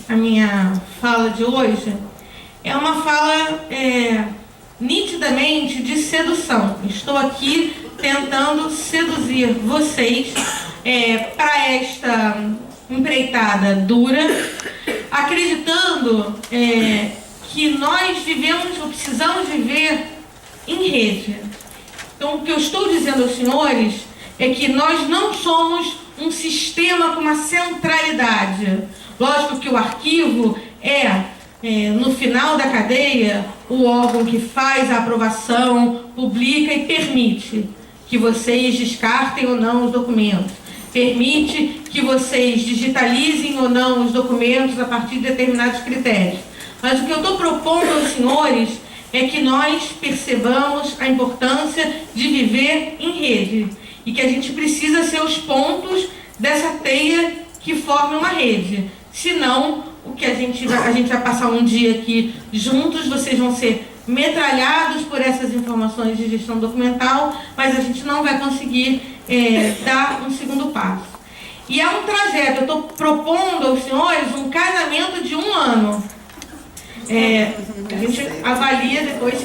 a minha fala de hoje é uma fala nitidamente de sedução. Estou aqui tentando seduzir vocês para esta empreitada dura, acreditando que nós vivemos ou precisamos viver em rede. Então, o que eu estou dizendo aos senhores é que nós não somos um sistema com uma centralidade. Lógico que o arquivo no final da cadeia, o órgão que faz a aprovação, publica e permite que vocês descartem ou não os documentos. Permite que vocês digitalizem ou não os documentos a partir de determinados critérios. Mas o que eu estou propondo aos senhores é que nós percebamos a importância de viver em rede e que a gente precisa ser os pontos dessa teia que forma uma rede. Senão, a gente vai passar um dia aqui juntos, vocês vão ser metralhados por essas informações de gestão documental, mas a gente não vai conseguir dar um segundo passo. E é um trajeto, eu estou propondo aos senhores um casamento de 1 ano. A gente avalia depois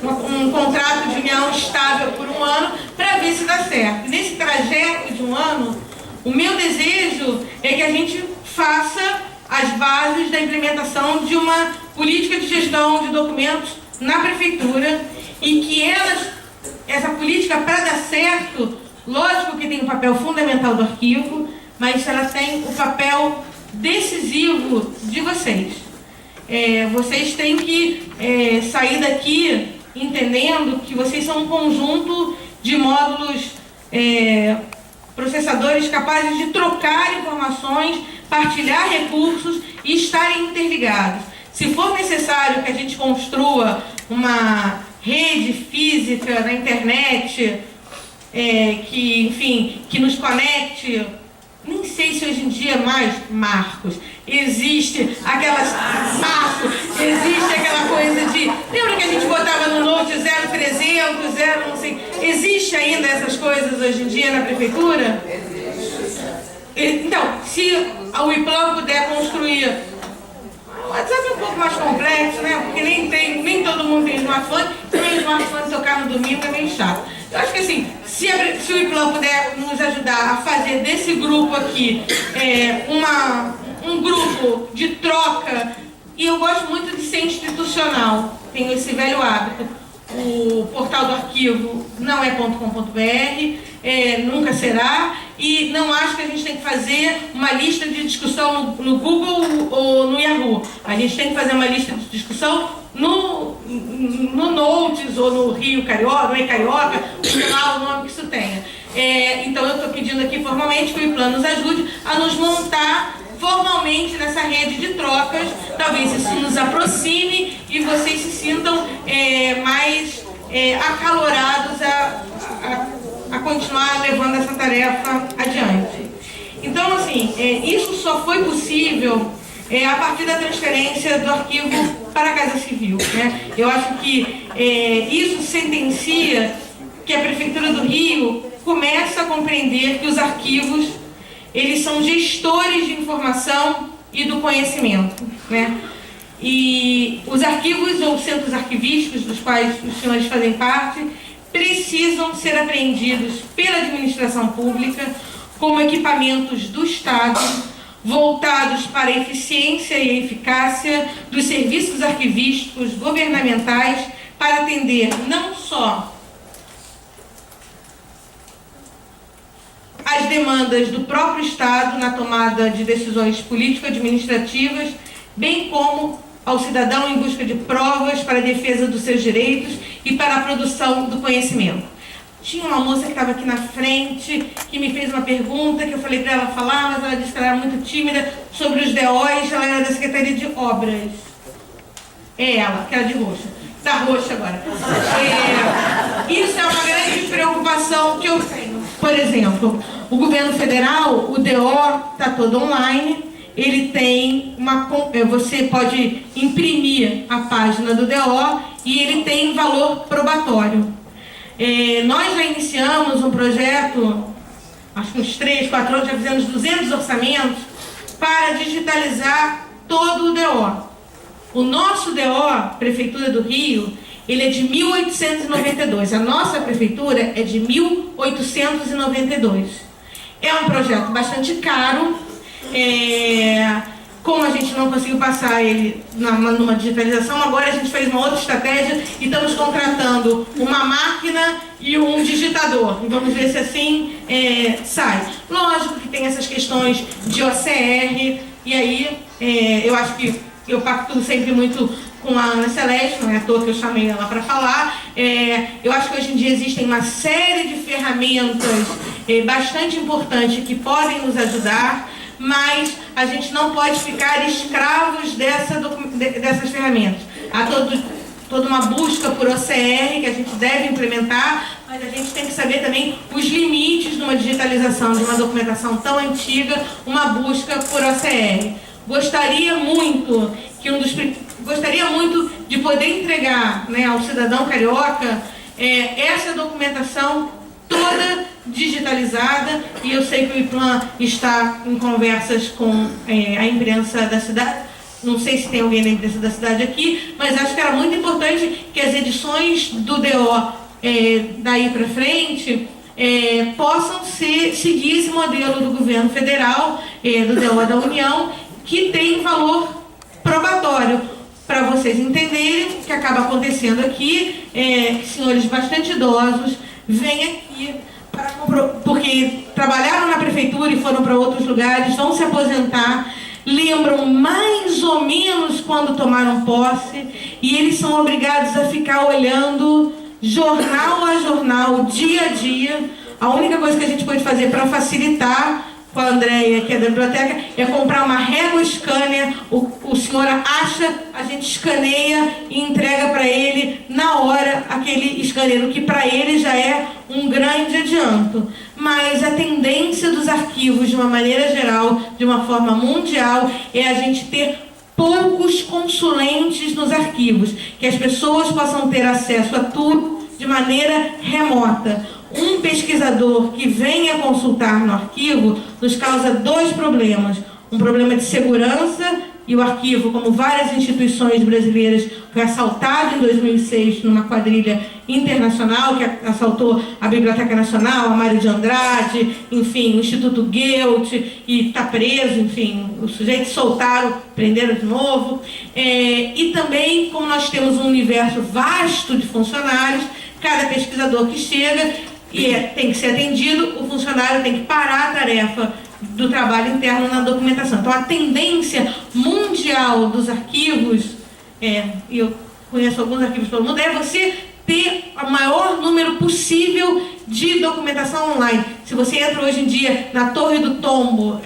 um contrato de união estável por 1 ano para ver se dá certo. E nesse trajeto de 1 ano, o meu desejo é que a gente faça as bases da implementação de uma política de gestão de documentos na prefeitura e que essa política, para dar certo, lógico que tem o papel fundamental do arquivo, mas ela tem o papel decisivo de vocês. Vocês têm que sair daqui entendendo que vocês são um conjunto de módulos processadores capazes de trocar informações, partilhar recursos e estarem interligados. Se for necessário que a gente construa uma rede física na internet, que nos conecte, nem sei se hoje em dia mais, Marcos, existe aquela coisa de... Lembra que a gente botava no Note 0300, 0 não sei... Existe ainda essas coisas hoje em dia na prefeitura? Então, se o IPLAN puder construir... O WhatsApp é um pouco mais complexo, né? Porque nem todo mundo tem smartphone, e o smartphone tocar no domingo é meio chato. Eu acho que assim, se o IPLAN puder nos ajudar a fazer desse grupo aqui um grupo de troca, e eu gosto muito de ser institucional, tenho esse velho hábito. O portal do arquivo não é .com.br, nunca será, e não acho que a gente tem que fazer uma lista de discussão no Google ou no Yahoo. A gente tem que fazer uma lista de discussão no Notes ou no Rio Carioca, no E-Carioca, sei lá o nome que isso tenha. Então eu estou pedindo aqui formalmente que o IPLAN nos ajude a nos montar formalmente nessa rede de trocas. Talvez isso nos aproxime e vocês se sintam mais acalorados a continuar levando essa tarefa adiante. Então, assim, isso só foi possível a partir da transferência do arquivo para a Casa Civil, né? Eu acho que isso sentencia que a Prefeitura do Rio começa a compreender que os arquivos, eles são gestores de informação e do conhecimento, né? E os arquivos ou centros arquivísticos, dos quais os senhores fazem parte, precisam ser apreendidos pela administração pública como equipamentos do Estado, voltados para a eficiência e a eficácia dos serviços arquivísticos governamentais para atender não só as demandas do próprio Estado na tomada de decisões político-administrativas, bem como ao cidadão em busca de provas para a defesa dos seus direitos e para a produção do conhecimento. Tinha uma moça que estava aqui na frente, que me fez uma pergunta, que eu falei para ela falar, mas ela disse que ela era muito tímida, sobre os DOs, ela era da Secretaria de Obras. É ela, que era de roxa. Está roxa agora. Isso é uma grande preocupação que eu tenho. Por exemplo, o governo federal, o DO está todo online, ele tem você pode imprimir a página do DO e ele tem valor probatório. Nós já iniciamos um projeto, acho que uns 3, 4 anos, já fizemos 200 orçamentos para digitalizar todo o DO. O nosso DO, Prefeitura do Rio, ele é de 1892. A nossa prefeitura é de 1892. É um projeto bastante caro. Como a gente não conseguiu passar ele numa digitalização, agora a gente fez uma outra estratégia e estamos contratando uma máquina e um digitador. E vamos ver se assim sai. Lógico que tem essas questões de OCR, e aí eu acho que eu pactuo sempre muito com a Ana Celeste, não é à toa que eu chamei ela para falar. Eu acho que hoje em dia existem uma série de ferramentas bastante importantes que podem nos ajudar, mas a gente não pode ficar escravos dessas ferramentas. Há toda uma busca por OCR que a gente deve implementar, mas a gente tem que saber também os limites de uma digitalização, de uma documentação tão antiga, uma busca por OCR. Gostaria muito de poder entregar, né, ao cidadão carioca essa documentação toda digitalizada, e eu sei que o IPLAN está em conversas com a imprensa da cidade. Não sei se tem alguém da imprensa da cidade aqui, mas acho que era muito importante que as edições do DO daí para frente possam seguir esse modelo do governo federal, do DO da União, que tem valor probatório. Para vocês entenderem o que acaba acontecendo aqui, senhores bastante idosos vêm aqui porque trabalharam na prefeitura e foram para outros lugares, vão se aposentar, lembram mais ou menos quando tomaram posse, e eles são obrigados a ficar olhando jornal a jornal, dia a dia. A única coisa que a gente pode fazer para facilitar, com a Andréia, que é da biblioteca, é comprar uma régua scanner. O senhor acha, a gente escaneia e entrega para ele na hora aquele scanner, o que para ele já é um grande adianto. Mas a tendência dos arquivos, de uma maneira geral, de uma forma mundial, é a gente ter poucos consulentes nos arquivos, que as pessoas possam ter acesso a tudo de maneira remota. Um pesquisador que venha consultar no arquivo nos causa dois problemas. Um problema de segurança, e o arquivo, como várias instituições brasileiras, foi assaltado em 2006 numa quadrilha internacional que assaltou a Biblioteca Nacional, a Mário de Andrade, enfim, o Instituto Goethe, e está preso, enfim, os sujeitos soltaram, prenderam de novo. E também, como nós temos um universo vasto de funcionários, cada pesquisador que chega tem que ser atendido, o funcionário tem que parar a tarefa do trabalho interno na documentação. Então, a tendência mundial dos arquivos, eu conheço alguns arquivos pelo mundo, é você ter o maior número possível de documentação online. Se você entra hoje em dia na Torre do Tombo,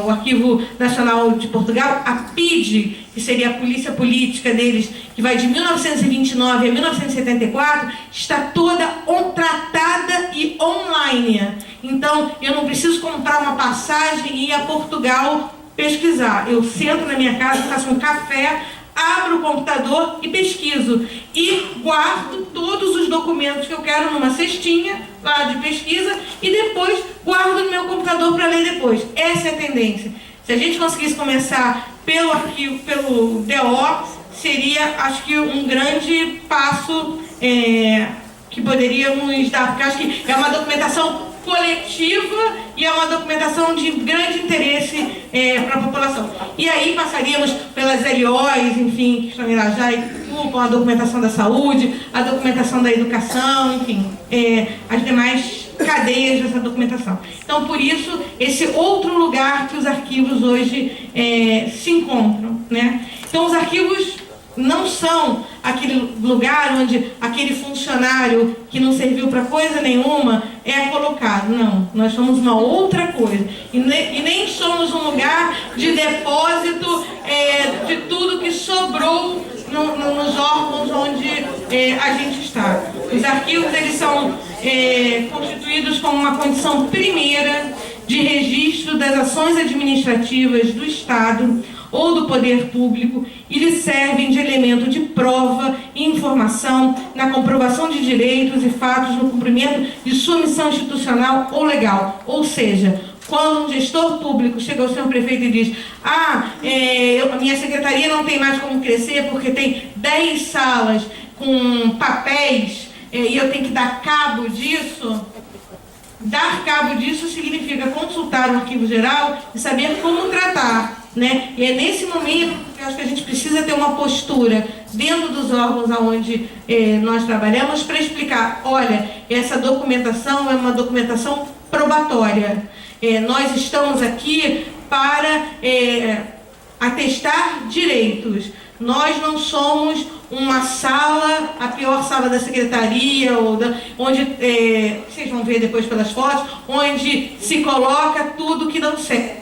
o Arquivo Nacional de Portugal, a PIDE, que seria a polícia política deles, que vai de 1929 a 1974, está toda tratada e online. Então, eu não preciso comprar uma passagem e ir a Portugal pesquisar. Eu sento na minha casa, faço um café, abro o computador e pesquiso. E guardo todos os documentos que eu quero numa cestinha lá de pesquisa e depois guardo no meu computador para ler depois. Essa é a tendência. Se a gente conseguisse começar pelo arquivo, pelo DO, seria, acho que, um grande passo que poderíamos dar, porque acho que é uma documentação coletiva e é uma documentação de grande interesse para a população. E aí passaríamos pelas LOs, enfim, que estão em Irajá e com a documentação da saúde, a documentação da educação, enfim, as demais cadeias dessa documentação. Então, por isso, esse outro lugar que os arquivos hoje se encontram, né? Então, os arquivos não são aquele lugar onde aquele funcionário que não serviu para coisa nenhuma é colocado. Não, nós somos uma outra coisa. E nem somos um lugar de depósito de tudo que sobrou nos órgãos onde a gente está. Os arquivos, eles são constituídos como uma condição primeira de registro das ações administrativas do Estado ou do poder público, e lhes servem de elemento de prova e informação na comprovação de direitos e fatos no cumprimento de sua missão institucional ou legal. Ou seja, Quando um gestor público chega ao senhor prefeito e diz: a minha secretaria não tem mais como crescer porque tem 10 salas com papéis e eu tenho que dar cabo disso. Dar cabo disso significa consultar o arquivo geral e saber como tratar, né? E é nesse momento que eu acho que a gente precisa ter uma postura dentro dos órgãos onde nós trabalhamos para explicar: olha, essa documentação é uma documentação probatória. Nós estamos aqui para atestar direitos. Nós não somos uma sala, a pior sala da secretaria, onde, vocês vão ver depois pelas fotos, onde se coloca tudo que não serve.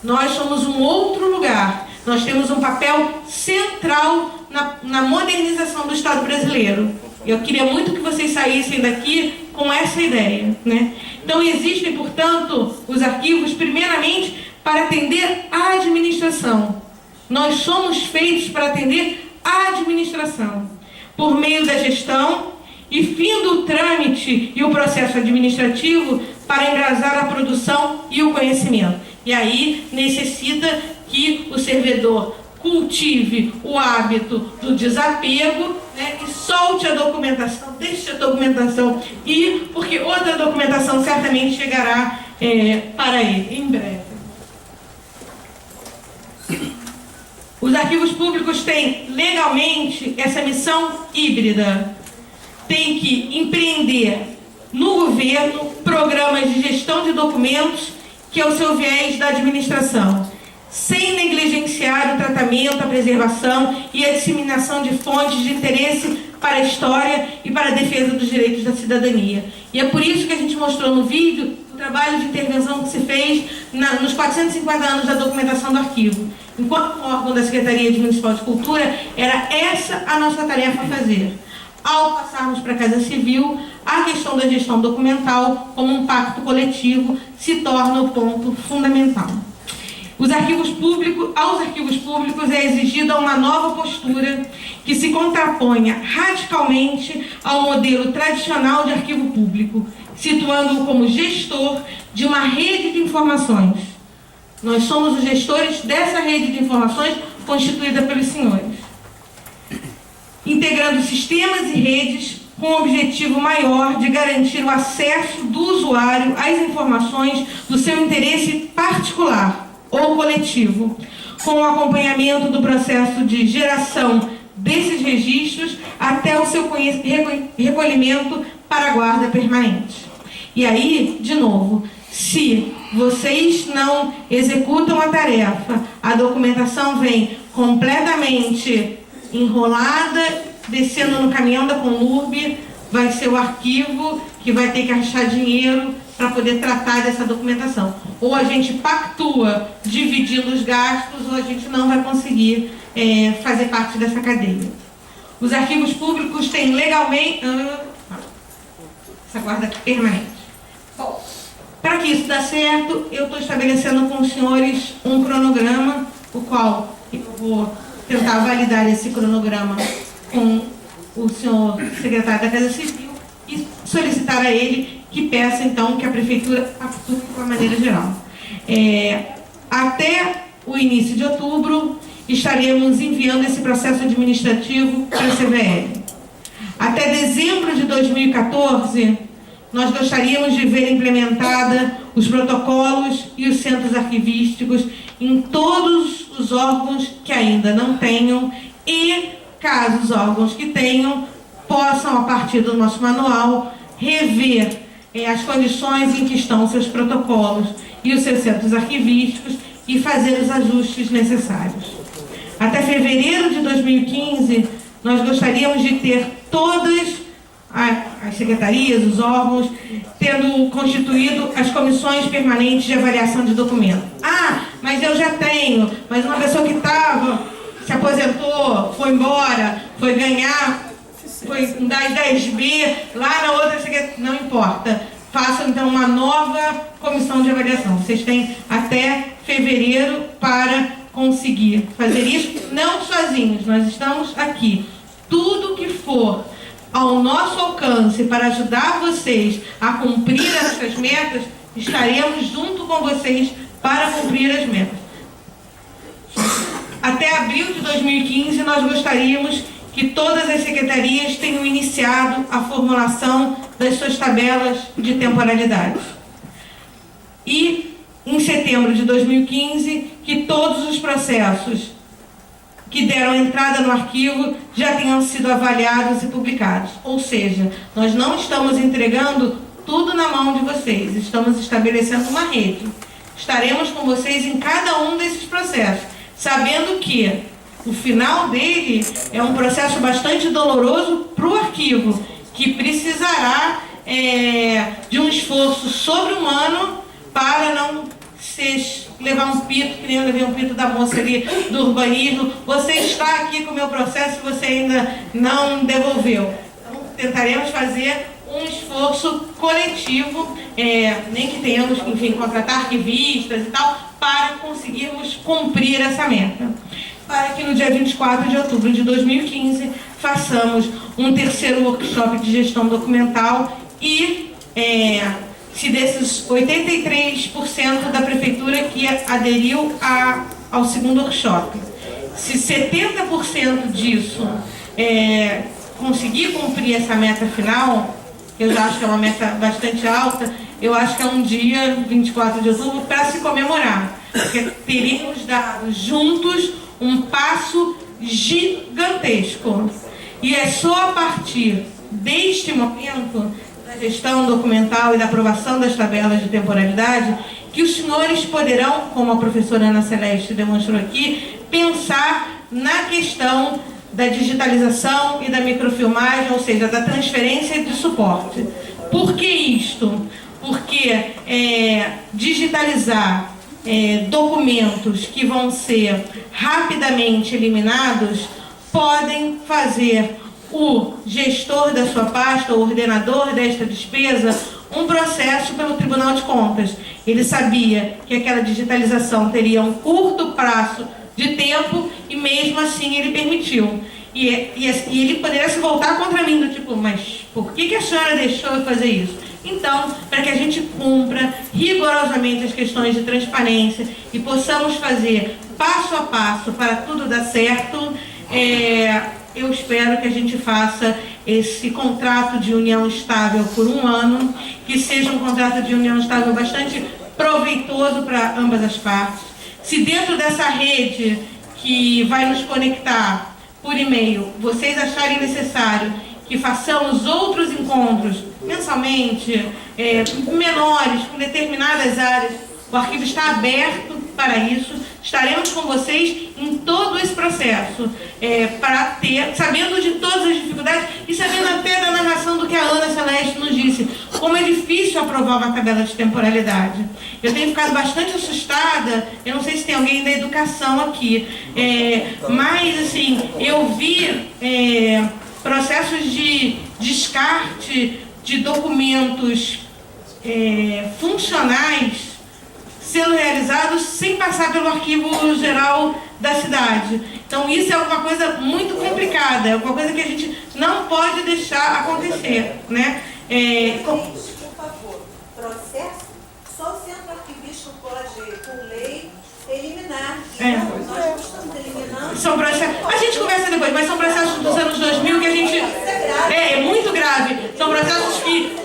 Nós somos um outro lugar. Nós temos um papel central na modernização do Estado brasileiro. Eu queria muito que vocês saíssem daqui com essa ideia, né? Então existem, portanto, os arquivos, primeiramente, para atender a administração. Nós somos feitos para atender a administração, por meio da gestão e fim do trâmite e o processo administrativo para engrasar a produção e o conhecimento. E aí necessita que o servidor cultive o hábito do desapego, né, e solte a documentação, deixe a documentação ir, porque outra documentação certamente chegará para ele em breve. Os arquivos públicos têm legalmente essa missão híbrida. Tem que empreender no governo programas de gestão de documentos, que é o seu viés da administração, sem negligenciar o tratamento, a preservação e a disseminação de fontes de interesse para a história e para a defesa dos direitos da cidadania. E é por isso que a gente mostrou no vídeo o trabalho de intervenção que se fez nos 450 anos da documentação do arquivo. Enquanto órgão da Secretaria Municipal de Cultura, era essa a nossa tarefa a fazer. Ao passarmos para a Casa Civil, a questão da gestão documental como um pacto coletivo se torna o ponto fundamental. Aos arquivos públicos é exigida uma nova postura que se contraponha radicalmente ao modelo tradicional de arquivo público, situando-o como gestor de uma rede de informações. Nós somos os gestores dessa rede de informações constituída pelos senhores, integrando sistemas e redes com o objetivo maior de garantir o acesso do usuário às informações do seu interesse particular ou coletivo, com o acompanhamento do processo de geração desses registros até o seu recolhimento para a guarda permanente. E aí, de novo, se vocês não executam a tarefa, a documentação vem completamente enrolada, descendo no caminhão da Conlurb, vai ser o arquivo que vai ter que achar dinheiro para poder tratar dessa documentação. Ou a gente pactua dividindo os gastos, ou a gente não vai conseguir fazer parte dessa cadeia. Os arquivos públicos têm legalmente essa guarda permanente. Bom, para que isso dê certo, eu estou estabelecendo com os senhores um cronograma, o qual eu vou tentar validar esse cronograma com o senhor secretário da Casa Civil e solicitar a ele que peça, então, que a Prefeitura atue de uma maneira geral. Até o início de outubro, estaremos enviando esse processo administrativo para a CVL. Até dezembro de 2014, nós gostaríamos de ver implementada os protocolos e os centros arquivísticos em todos os órgãos que ainda não tenham e, caso os órgãos que tenham, possam, a partir do nosso manual, rever as condições em que estão os seus protocolos e os seus centros arquivísticos e fazer os ajustes necessários. Até fevereiro de 2015, nós gostaríamos de ter todas as secretarias, os órgãos, tendo constituído as comissões permanentes de avaliação de documentos. Mas eu já tenho, mas uma pessoa que se aposentou, foi embora, foi ganhar, foi das 10B, lá na outra secretaria, não importa. Façam então uma nova comissão de avaliação. Vocês têm até fevereiro para conseguir fazer isso, não sozinhos, nós estamos aqui. Tudo que for ao nosso alcance para ajudar vocês a cumprir essas metas, estaremos junto com vocês para cumprir as metas. Até abril de 2015, nós gostaríamos que todas as secretarias tenham iniciado a formulação das suas tabelas de temporalidade. E, em setembro de 2015, que todos os processos que deram entrada no arquivo já tenham sido avaliados e publicados. Ou seja, nós não estamos entregando tudo na mão de vocês, estamos estabelecendo uma rede. Estaremos com vocês em cada um desses processos, sabendo que o final dele é um processo bastante doloroso para o arquivo, que precisará de um esforço sobre-humano para não levar um pito, que nem eu levei um pito da moça ali do urbanismo. Você está aqui com o meu processo e você ainda não devolveu. Então, tentaremos fazer um esforço coletivo, nem que tenhamos que, enfim, contratar arquivistas e tal, para conseguirmos cumprir essa meta. Para que no dia 24 de outubro de 2015 façamos um terceiro workshop de gestão documental e se desses 83% da prefeitura que aderiu ao segundo workshop, se 70% disso conseguir cumprir essa meta final, eu já acho que é uma meta bastante alta, eu acho que é um dia, 24 de outubro, para se comemorar, porque teríamos dado juntos um passo gigantesco. E é só a partir deste momento da gestão documental e da aprovação das tabelas de temporalidade que os senhores poderão, como a professora Ana Celeste demonstrou aqui, pensar na questão da digitalização e da microfilmagem, ou seja, da transferência de suporte. Por que isto? Porque digitalizar documentos que vão ser rapidamente eliminados podem fazer o gestor da sua pasta, o ordenador desta despesa, um processo pelo Tribunal de Contas. Ele sabia que aquela digitalização teria um curto prazo de tempo e mesmo assim ele permitiu. E ele poderia se voltar contra mim, do tipo, mas por que a senhora deixou eu fazer isso? Então, para que a gente cumpra rigorosamente as questões de transparência e possamos fazer passo a passo para tudo dar certo, eu espero que a gente faça esse contrato de união estável por 1 ano, que seja um contrato de união estável bastante proveitoso para ambas as partes. Se dentro dessa rede que vai nos conectar por e-mail, vocês acharem necessário que façamos outros encontros mensalmente, menores, com determinadas áreas, o arquivo está aberto para isso. Estaremos com vocês em todo esse processo, sabendo de todas as dificuldades e sabendo até da narração do que a Ana Celeste nos disse, como é difícil aprovar uma tabela de temporalidade. Eu tenho ficado bastante assustada, eu não sei se tem alguém da educação aqui, mas assim, eu vi processos de descarte de documentos funcionais sendo realizados sem passar pelo arquivo geral da cidade. Então isso é uma coisa muito complicada, é uma coisa que a gente não pode deixar acontecer, né? Por favor, processo, só o centro arquivista pode, por lei, eliminar. Nós não estamos eliminando. São processos, a gente conversa depois, mas são processos dos anos 2000 que a gente... É muito grave. São processos que...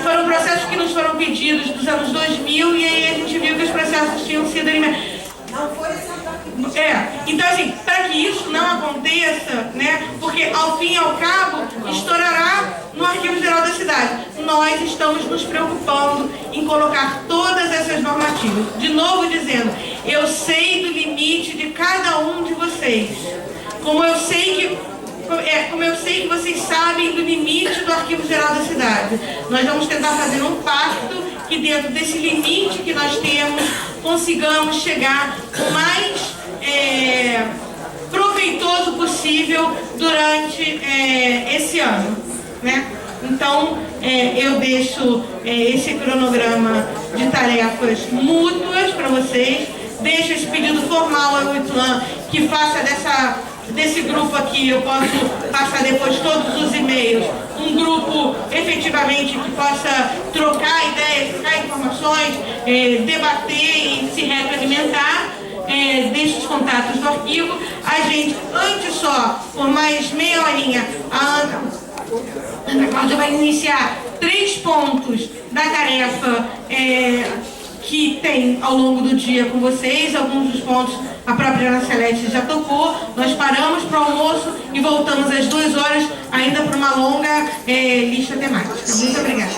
foram processos que nos foram pedidos dos anos 2000 e aí a gente viu que os processos tinham sido eliminados. Não foi centro arquivista. Então assim, para que isso não aconteça, né, porque ao fim e ao cabo estourará no Arquivo Geral da cidade. Nós estamos nos preocupando em colocar todas essas normativas. De novo dizendo, eu sei do limite de cada um de vocês. Como eu sei que vocês sabem do limite do Arquivo Geral da cidade. Nós vamos tentar fazer um pacto que dentro desse limite que nós temos, consigamos chegar o mais proveitoso possível durante esse ano, né? Então, eu deixo esse cronograma de tarefas mútuas para vocês, deixo esse pedido formal ao ITLAN que faça desse grupo aqui, eu posso passar depois todos os e-mails, um grupo efetivamente que possa trocar ideias, trocar informações, debater e se retroalimentar. Deixe os contatos do arquivo. A gente, antes só, por mais meia horinha, a Ana Cláudia vai iniciar 3 pontos da tarefa que tem ao longo do dia com vocês. Alguns dos pontos a própria Ana Celeste já tocou. Nós paramos para o almoço e voltamos às 2 horas, ainda para uma longa lista temática. Muito obrigada.